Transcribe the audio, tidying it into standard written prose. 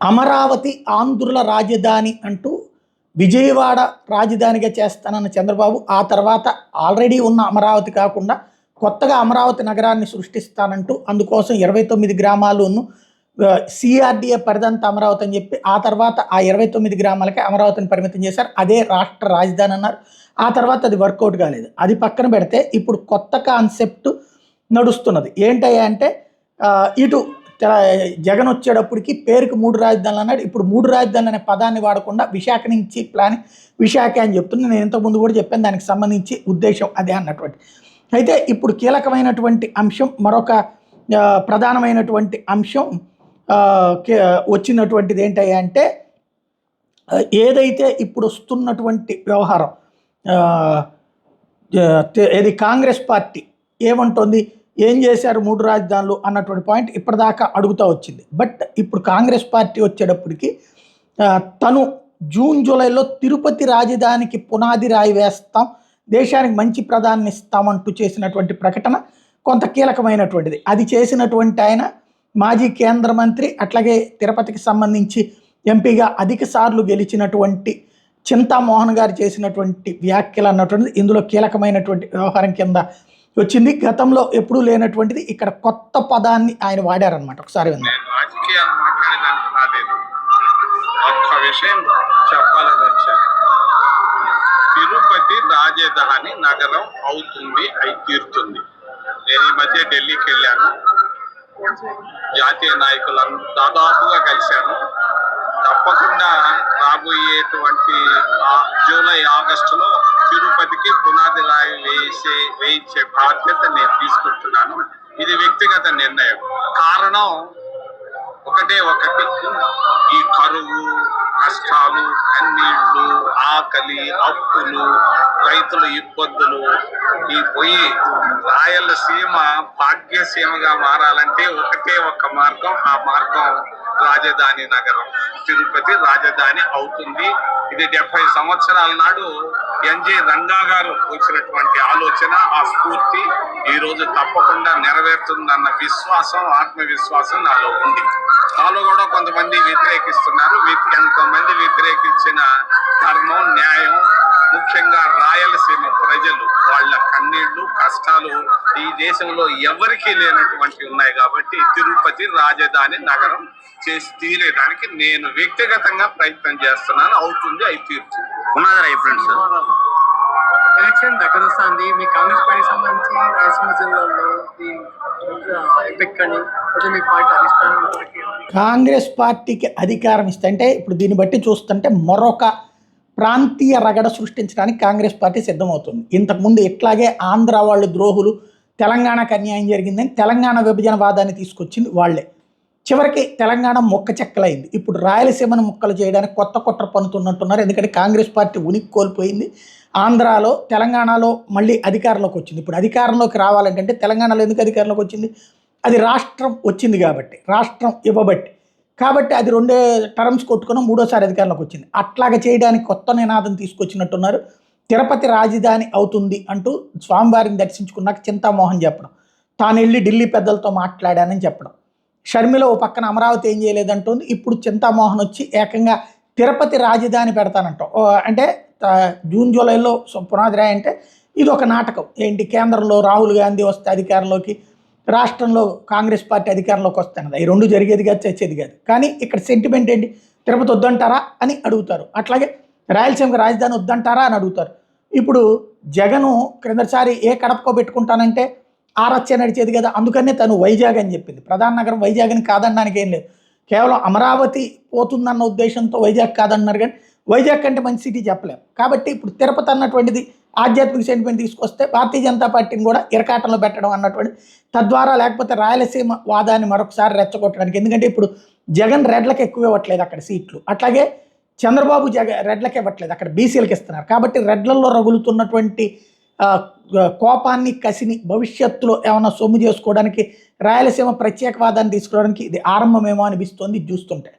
అమరావతి ఆంధ్రుల రాజధాని అంటూ విజయవాడ రాజధానిగా చేస్తానన్న చంద్రబాబు ఆ తర్వాత ఆల్రెడీ ఉన్న అమరావతి కాకుండా కొత్తగా అమరావతి నగరాన్ని సృష్టిస్తానంటూ అందుకోసం 29 గ్రామాలను సిఆర్డీఏ పరిదంత అమరావతి అని చెప్పి ఆ తర్వాత ఆ 29 గ్రామాలకే అమరావతిని పరిమితం చేశారు. అదే రాష్ట్ర రాజధాని అన్నారు. ఆ తర్వాత అది వర్కౌట్ కాలేదు. అది పక్కన పెడితే ఇప్పుడు కొత్త కాన్సెప్ట్ నడుస్తున్నది. ఏంటయ్యా అంటే ఇటు జగన్ వచ్చేటప్పటికి పేరుకి 3 రాజధానులు అన్నాడు. ఇప్పుడు 3 రాజధానులు అనే పదాన్ని వాడకుండా విశాఖ నుంచి విశాఖ అని చెప్తున్నా. నేను ఇంతకుముందు కూడా చెప్పాను, దానికి సంబంధించి ఉద్దేశం అదే అన్నటువంటి. అయితే ఇప్పుడు కీలకమైనటువంటి అంశం, మరొక ప్రధానమైనటువంటి అంశం వచ్చినటువంటిది ఏంటయ్యా అంటే ఏదైతే ఇప్పుడు వస్తున్నటువంటి వ్యవహారం ఇది కాంగ్రెస్ పార్టీ ఏమంటుంది, ఏం చేశారు 3 రాజధానులు అన్నటువంటి పాయింట్ ఇప్పటిదాకా అడుగుతూ వచ్చింది. బట్ ఇప్పుడు కాంగ్రెస్ పార్టీ వచ్చేటప్పటికి తను జూన్ జూలైలో తిరుపతి రాజధానికి పునాది రాయి వేస్తాం, దేశానికి మంచి ప్రాధాన్యత ఇస్తామంటూ చేసినటువంటి ప్రకటన కొంత కీలకమైనటువంటిది. అది చేసినటువంటి ఆయన మాజీ కేంద్ర మంత్రి, అట్లాగే తిరుపతికి సంబంధించి ఎంపీగా అధిక సార్లు గెలిచినటువంటి చింతామోహన్ గారు చేసినటువంటి వ్యాఖ్యలు అన్నటువంటిది ఇందులో కీలకమైనటువంటి వ్యవహారం కింద వచ్చింది. గతంలో ఎప్పుడూ లేనటువంటిది ఇక్కడ కొత్త పదాన్ని ఆయన వాడారనమాట. ఒకసారి తిరుపతి రాజధాని నగరం అవుతుంది, అయి తీరుతుంది. నేను ఈ మధ్య ఢిల్లీకి వెళ్ళాను, జాతీయ నాయకులను దాదాపుగా కలిశాను. తప్పకుండా రాబోయేటువంటి జూలై ఆగస్టులో తిరుపతికి పునాది రాయి వేయించే బాధ్యత నేను తీసుకుంటున్నాను. ఇది వ్యక్తిగత నిర్ణయం. కారణం ఒకటి, ఈ కరువు, కష్టాలు, కన్నీళ్లు, ఆకలి, అప్పులు, రైతుల ఇబ్బందులు, ఈ పోయి రాయలసీమ భాగ్యసీమగా మారాలంటే ఒక్క మార్గం. ఆ మార్గం రాజధాని నగరం తిరుపతి రాజధాని అవుతుంది. ఇది 70 సంవత్సరాల నాడు ఎన్జి రంగా గారు వచ్చినటువంటి ఆలోచన, ఆ స్ఫూర్తి ఈ రోజు తప్పకుండా నెరవేరుతుందన్న విశ్వాసం, ఆత్మవిశ్వాసం నాలో ఉంది. నాలో కూడా కొంతమంది వ్యతిరేకిస్తున్నారు. ఎంతమంది వ్యతిరేకించిన ధర్మం, న్యాయం, ముఖ్యంగా రాయలసీమ ప్రజలు వాళ్ళ కన్నీళ్లు, కష్టాలు ఈ దేశంలో ఎవరికీ లేనటువంటి ఉన్నాయి. కాబట్టి తిరుపతి రాజధాని నగరం చేసి తీరేదానికి నేను వ్యక్తిగతంగా ప్రయత్నం చేస్తున్నాను. అవుతుంది, అయి తీరుతుంది. ఉన్నదా ఫ్రెండ్స్? ఎలక్షన్ దగ్గర వస్తుంది. మీ కాంగ్రెస్ పార్టీ సంబంధించి రాయలసీమ జిల్లాలో మీ పార్టీ అధిష్టానం కాంగ్రెస్ పార్టీకి అధికారం ఇస్తే అంటే ఇప్పుడు దీన్ని బట్టి చూస్తుంటే మరొక ప్రాంతీయ రగడ సృష్టించడానికి కాంగ్రెస్ పార్టీ సిద్ధమవుతుంది. ఇంతకుముందు ఇట్లాగే ఆంధ్ర వాళ్ళు ద్రోహులు, తెలంగాణకు అన్యాయం జరిగిందని తెలంగాణ విభజనవాదాన్ని తీసుకొచ్చింది వాళ్లే. చివరికి తెలంగాణ మొక్క చెక్కలైంది. ఇప్పుడు రాయలసీమను ముక్కలు చేయడానికి కొత్త కుట్ర పన్నుతున్నట్టున్నారు. ఎందుకంటే కాంగ్రెస్ పార్టీ ఉనికి కోల్పోయింది. ఆంధ్రాలో, తెలంగాణలో మళ్ళీ అధికారంలోకి వచ్చింది. ఇప్పుడు అధికారంలోకి రావాలంటే తెలంగాణలో ఎందుకు అధికారంలోకి వచ్చింది? అది రాష్ట్రం వచ్చింది కాబట్టి, రాష్ట్రం ఇవ్వబట్టి. కాబట్టి అది 2 టర్మ్స్ కొట్టుకుని 3వ అధికారంలోకి వచ్చింది. అట్లాగా చేయడానికి కొత్త నినాదం తీసుకొచ్చినట్టున్నారు. తిరుపతి రాజధాని అవుతుంది అంటూ స్వామివారిని దర్శించుకున్నాక చింతామోహన్ చెప్పడం, తాను వెళ్ళి ఢిల్లీ పెద్దలతో మాట్లాడానని చెప్పడం, షర్మిల ఓ పక్కన అమరావతి ఏం చేయలేదంటుంది. ఇప్పుడు చింతామోహన్ వచ్చి ఏకంగా తిరుపతి రాజధాని పెడతానంటాం. అంటే జూన్ జూలైలో పునాది రాయి అంటే ఇది ఒక నాటకం. ఏంటి, కేంద్రంలో రాహుల్ గాంధీ వస్తే అధికారంలోకి, రాష్ట్రంలో కాంగ్రెస్ పార్టీ అధికారంలోకి వస్తున్నది. ఈ 2 జరిగేది కాదు, చచ్చేది కాదు. కానీ ఇక్కడ సెంటిమెంట్ ఏంటి, తిరుపతి వద్దంటారా అని అడుగుతారు. అట్లాగే రాయలసీమకి రాజధాని వద్దంటారా అని అడుగుతారు. ఇప్పుడు జగను క్రిందసారి ఏ కడపకో పెట్టుకుంటానంటే ఆరచ్చే నడిచేది కదా, అందుకనే తను వైజాగ్ అని చెప్పింది. ప్రధాన నగరం వైజాగ్ అని కాదనడానికి ఏం లేదు. కేవలం అమరావతి పోతుందన్న ఉద్దేశంతో వైజాగ్ కాదన్నారు. కానీ వైజాగ్ కంటే మంచి సిటీ చెప్పలేము. కాబట్టి ఇప్పుడు తిరుపతి అన్నటువంటిది ఆధ్యాత్మిక సెంటిమెంట్ తీసుకొస్తే భారతీయ జనతా పార్టీని కూడా ఇరకాటంలో పెట్టడం అన్నటువంటి, తద్వారా లేకపోతే రాయలసీమ వాదాన్ని మరొకసారి రెచ్చగొట్టడానికి. ఎందుకంటే ఇప్పుడు జగన్ రెడ్లకు ఎక్కువ ఇవ్వట్లేదు అక్కడ సీట్లు, అట్లాగే చంద్రబాబు రెడ్లకు ఇవ్వట్లేదు, అక్కడ బీసీలకు ఇస్తున్నారు. కాబట్టి రెడ్లలో రగులుతున్నటువంటి కోపాన్ని, కసిని భవిష్యత్తులో ఏమైనా సొమ్ము చేసుకోవడానికి, రాయలసీమ ప్రత్యేకవాదాన్ని తీసుకోవడానికి ఇది ఆరంభమేమో అనిపిస్తోంది చూస్తుంటే.